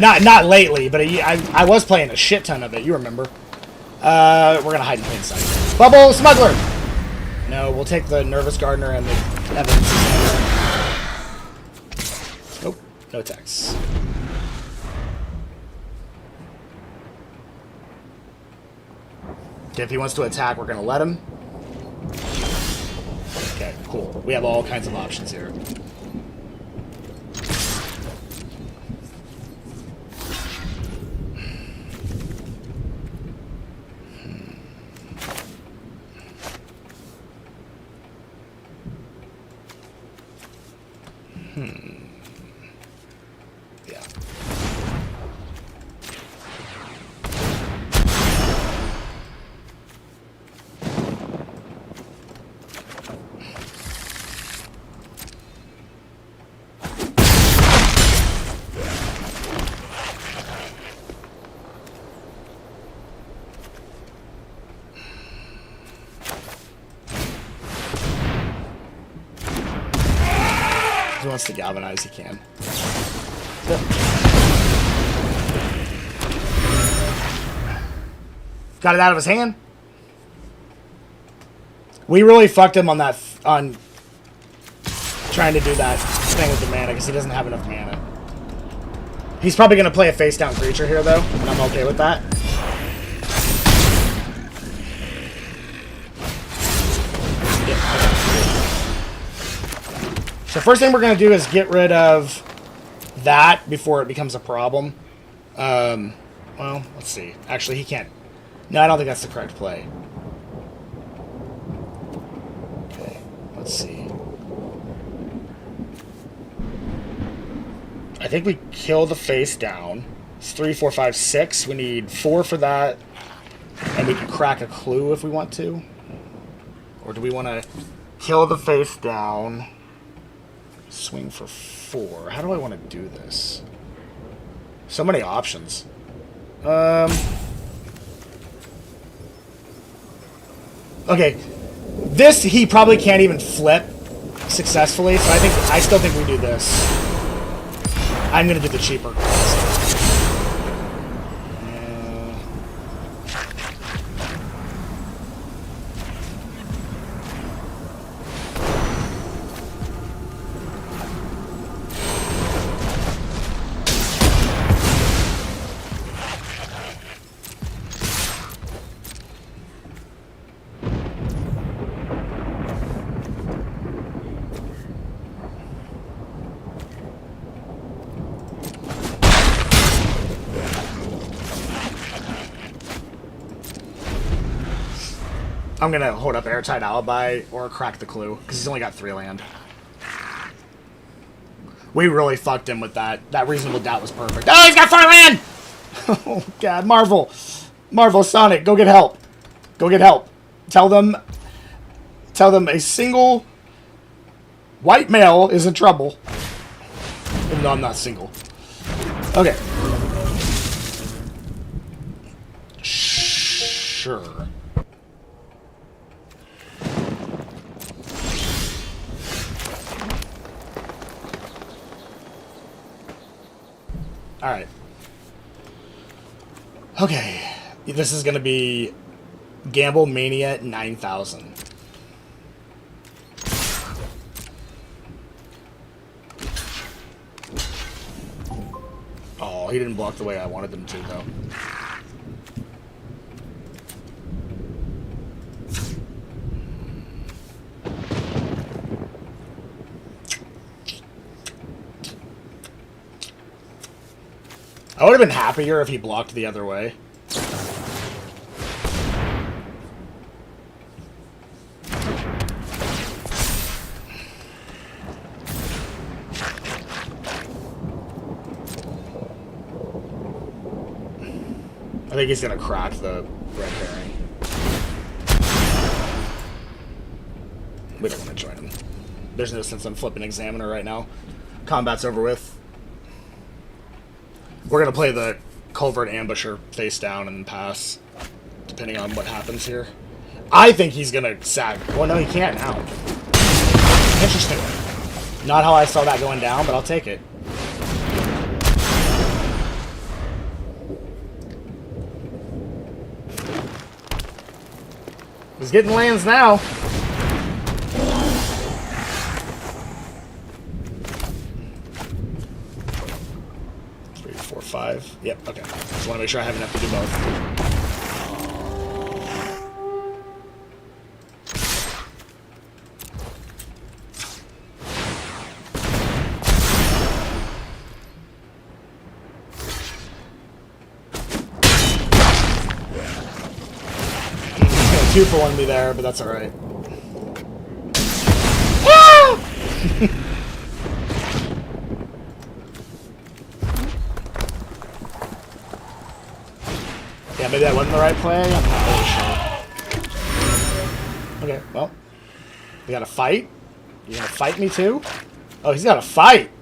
Not lately, but I was playing a shit ton of it. You remember? We're gonna hide in plain sight. Bubble Smuggler! No, we'll take the Nervous Gardener and the evidence. Nope, no attacks. Okay, if he wants to attack, we're gonna let him. Okay, cool. We have all kinds of options here. Yeah. If he wants to galvanize, he can. Yep. Got it out of his hand. We really fucked him on that, on trying to do that thing with the mana, because he doesn't have enough mana. He's probably going to play a face-down creature here, though, and I'm okay with that. So first thing we're going to do is get rid of that before it becomes a problem. Well, let's see. Actually, he can't. No, I don't think that's the correct play. Okay, let's see. I think we kill the face down. It's 3, 4, 5, 6. We need 4 for that. And we can crack a clue if we want to. Or do we want to kill the face down? Swing for 4. How do I want to do this? So many options. Okay. This he probably can't even flip successfully, so I still think we do this. I'm gonna do the cheaper. I'm gonna hold up Airtight Alibi or crack the clue, because he's only got 3 land. We really fucked him with that. That reasonable doubt was perfect. Oh, he's got 4 land! Oh, God. Marvel. Marvel, Sonic, go get help. Go get help. Tell them a single white male is in trouble. Even though I'm not single. Okay. Sure. Alright. Okay. This is going to be Gamble Mania 9000. Oh, he didn't block the way I wanted him to, though. I would have been happier if he blocked the other way. I think he's gonna crack the red herring. We don't want to join him. There's no sense in flipping Examiner right now. Combat's over with. We're going to play the Culvert Ambusher face down and pass, depending on what happens here. I think he's going to sack. Well, no, he can't now. Interesting. Not how I saw that going down, but I'll take it. He's getting lands now. 3, 4, 5. Yep, okay. Just want to make sure I have enough to do both. 2 for 1 me there, but that's alright. Yeah, maybe that wasn't the right play. I'm not really sure. Okay, well. We got a fight? You gonna fight me too? Oh, he's got a fight!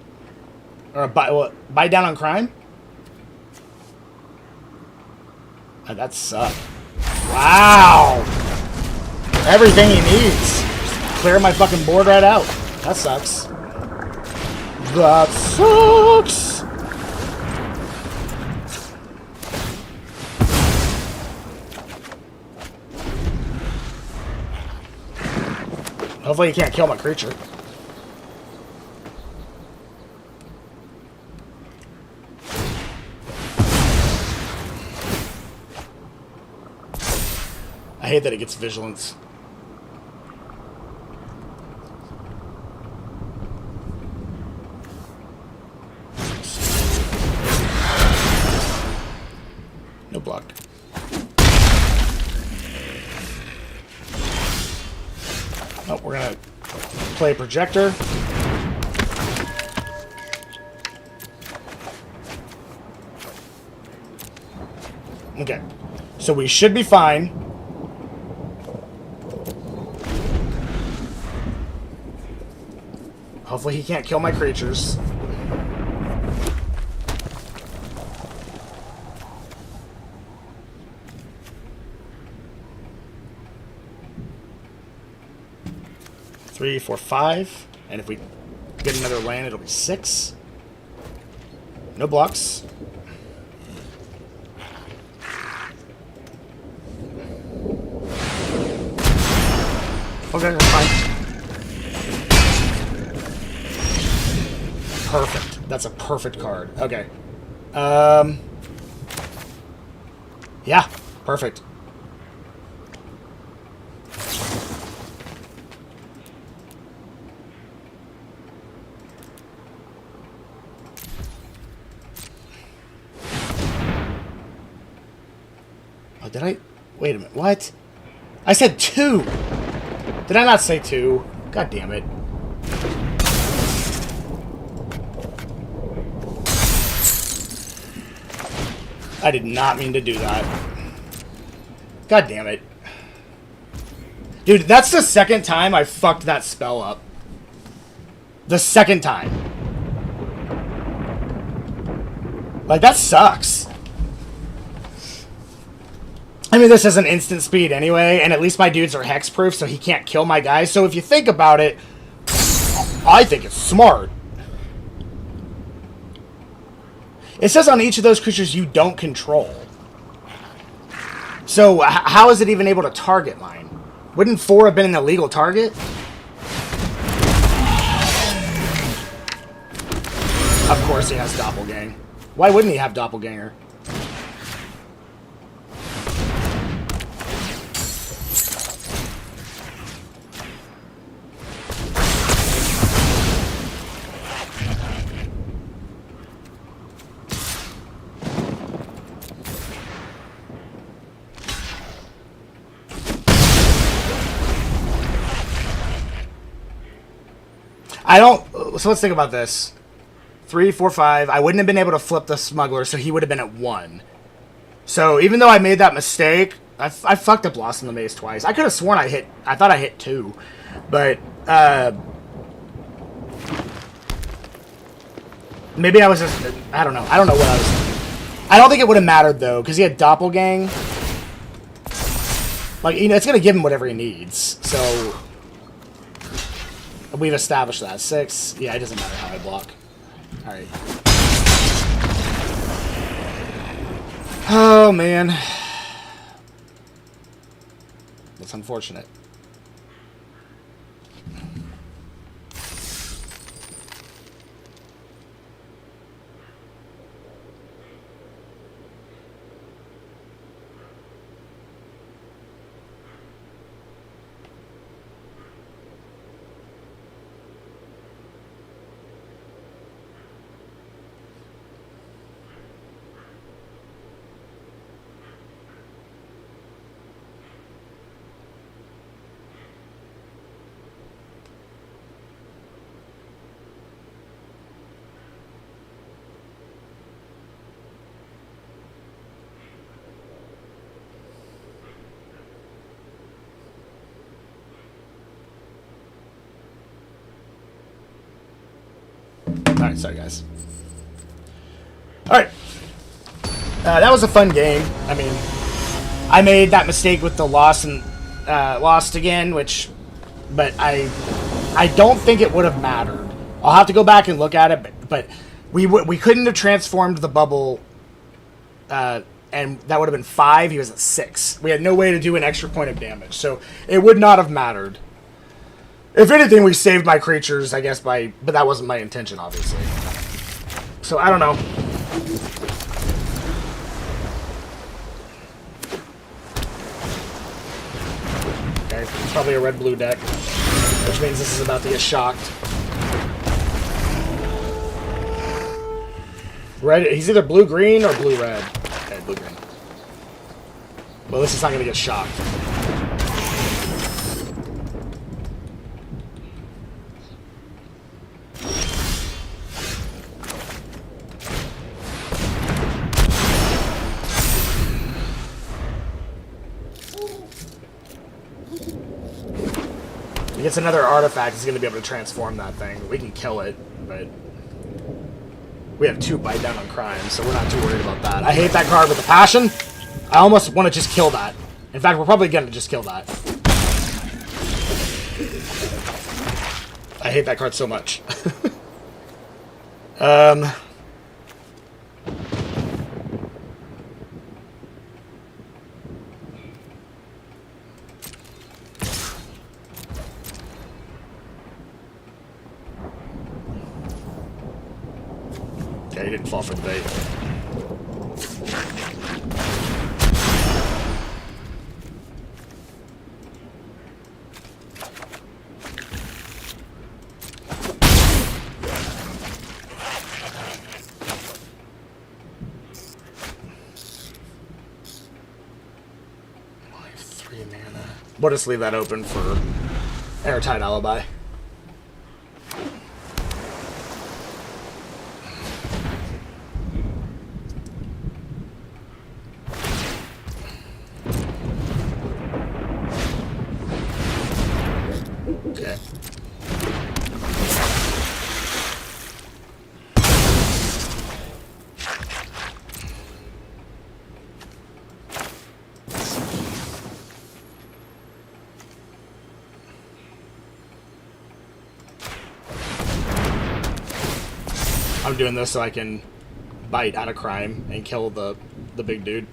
Or a bite down on crime? Oh, that sucks. Wow! Everything he needs. Just clear my fucking board right out. That sucks. That sucks! Hopefully he can't kill my creature. I hate that it gets vigilance. No block. Oh, we're gonna play projector. Okay. So we should be fine. Hopefully he can't kill my creatures. Three, 4, 5. And if we get another land, it'll be 6. No blocks. Okay, that's fine. Perfect. That's a perfect card. Okay. Yeah, perfect. Oh, did I? Wait a minute. What? I said 2. Did I not say 2? God damn it. I did not mean to do that. God damn it. Dude, that's the second time I fucked that spell up. The second time. Like, that sucks. I mean, this isn't instant speed anyway, and at least my dudes are hexproof, so he can't kill my guys. So if you think about it, I think it's smart. It says on each of those creatures you don't control. So how is it even able to target mine? Wouldn't 4 have been an illegal target? Of course he has Doppelgang. Why wouldn't he have Doppelganger? I don't... So let's think about this. 3, 4, 5. I wouldn't have been able to flip the smuggler, so he would have been at 1. So even though I made that mistake, I fucked up Lost in the Maze twice. I could have sworn I thought I hit 2. But, maybe I was just... I don't know. I don't know what I was thinking. I don't think it would have mattered, though, because he had Doppelgang. Like, you know, it's going to give him whatever he needs. So... We've established that. 6. Yeah, it doesn't matter how I block. Alright. Oh, man. That's unfortunate. Alright, sorry guys. Alright. That was a fun game. I mean, I made that mistake with the loss and lost again, but I don't think it would have mattered. I'll have to go back and look at it, but we couldn't have transformed the bubble, and that would have been 5. He was at 6. We had no way to do an extra point of damage, so it would not have mattered. If anything, we saved my creatures, I guess, but that wasn't my intention, obviously. So, I don't know. Okay, it's probably a red-blue deck, which means this is about to get shocked. Red, he's either blue-green or blue-red. Okay, blue-green. Well, this is not going to get shocked. If he gets another artifact, he's going to be able to transform that thing. We can kill it, but we have 2 bite down on crime, so we're not too worried about that. I hate that card with a passion. I almost want to just kill that. In fact, we're probably going to just kill that. I hate that card so much. Okay, he didn't fall for the bait. I have 3 mana. We'll just leave that open for Airtight Alibi. Okay. I'm doing this so I can bite out of crime and kill the big dude.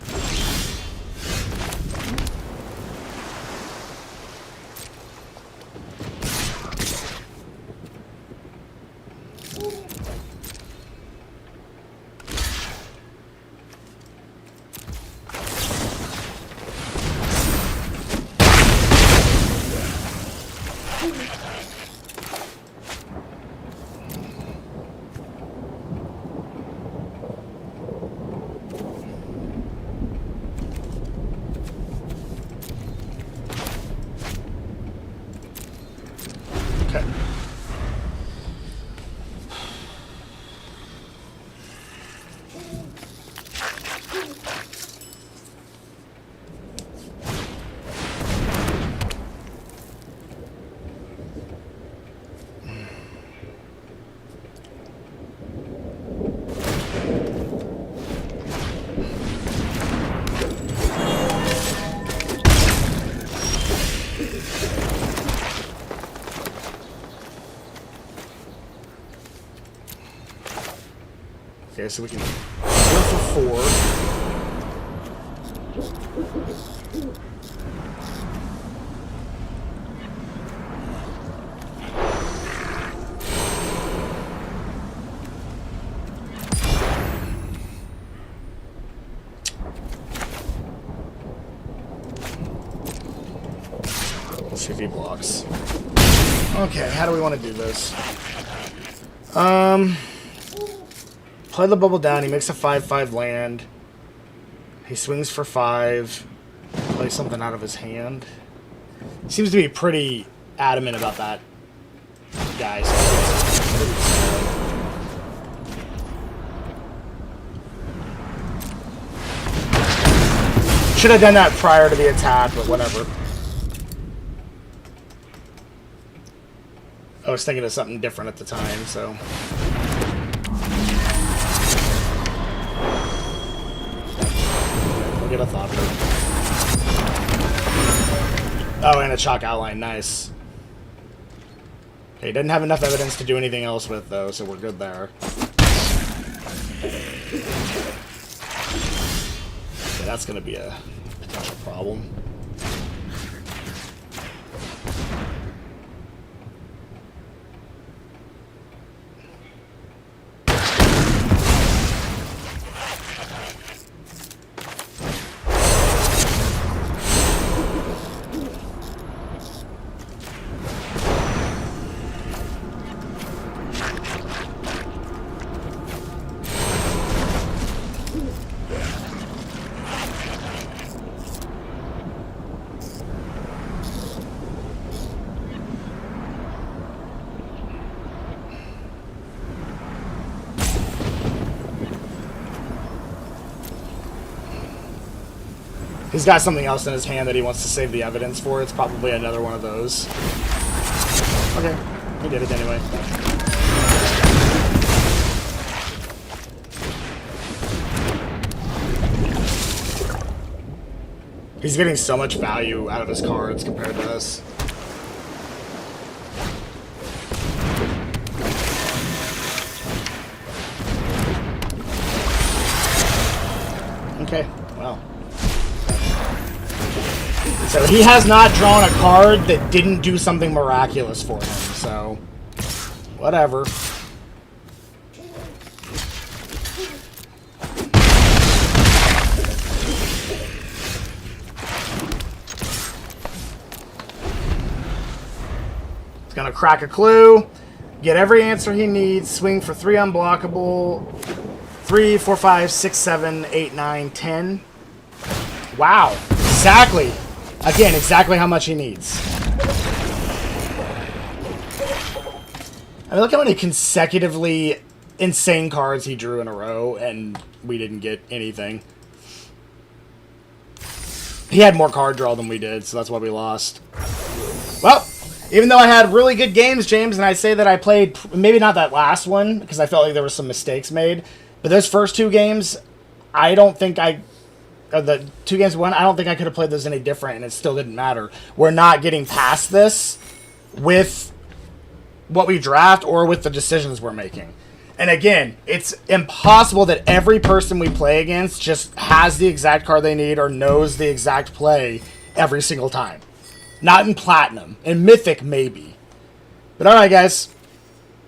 Okay. Okay, so we can go for 4. if he blocks. Okay, how do we want to do this? Play the bubble down. He makes a 5/5 land. He swings for 5. Play something out of his hand. Seems to be pretty adamant about that, guys. Should have done that prior to the attack, but whatever. I was thinking of something different at the time, so. We'll get a thought through. Oh, and a chalk outline. Nice. Okay, doesn't have enough evidence to do anything else with, though, so we're good there. Okay, that's going to be a potential problem. He's got something else in his hand that he wants to save the evidence for. It's probably another one of those. Okay, he did it anyway. He's getting so much value out of his cards compared to us. Okay, well. So he has not drawn a card that didn't do something miraculous for him, so whatever. He's gonna crack a clue, get every answer he needs, swing for 3 unblockable, 3, 4, 5, 6, 7, 8, 9, 10. Wow, exactly. Again, exactly how much he needs. I mean, look how many consecutively insane cards he drew in a row, and we didn't get anything. He had more card draw than we did, so that's why we lost. Well, even though I had really good games, James, and I say that I played, maybe not that last one, because I felt like there were some mistakes made, but those first 2 games, I don't think the 2 games won, I don't think I could have played those any different, and it still didn't matter. We're not getting past this with what we draft or with the decisions we're making. And again, it's impossible that every person we play against just has the exact card they need or knows the exact play every single time. Not in Platinum. In Mythic, maybe. But alright, guys.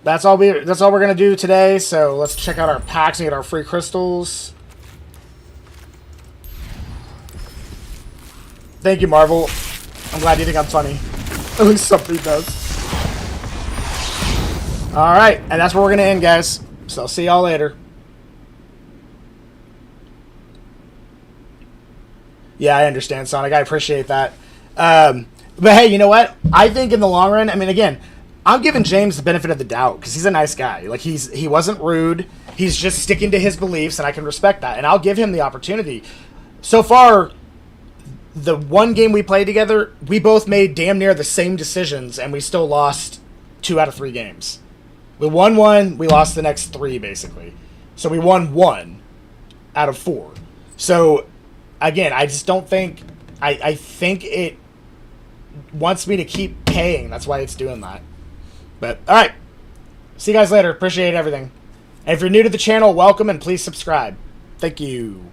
That's all we're going to do today, so let's check out our packs and get our free crystals. Thank you, Marvel. I'm glad you think I'm funny. At least somebody does. Alright, and that's where we're going to end, guys. So I'll see y'all later. Yeah, I understand, Sonic. I appreciate that. But hey, you know what? I think in the long run, I mean, again, I'm giving James the benefit of the doubt because he's a nice guy. Like, he wasn't rude. He's just sticking to his beliefs, and I can respect that. And I'll give him the opportunity. So far, the one game we played together, we both made damn near the same decisions, and we still lost 2 out of 3 games. We won 1, we lost the next 3, basically. So we won 1 out of 4. So, again, I just don't think... I think it wants me to keep paying. That's why it's doing that. But, alright. See you guys later. Appreciate everything. And if you're new to the channel, welcome, and please subscribe. Thank you.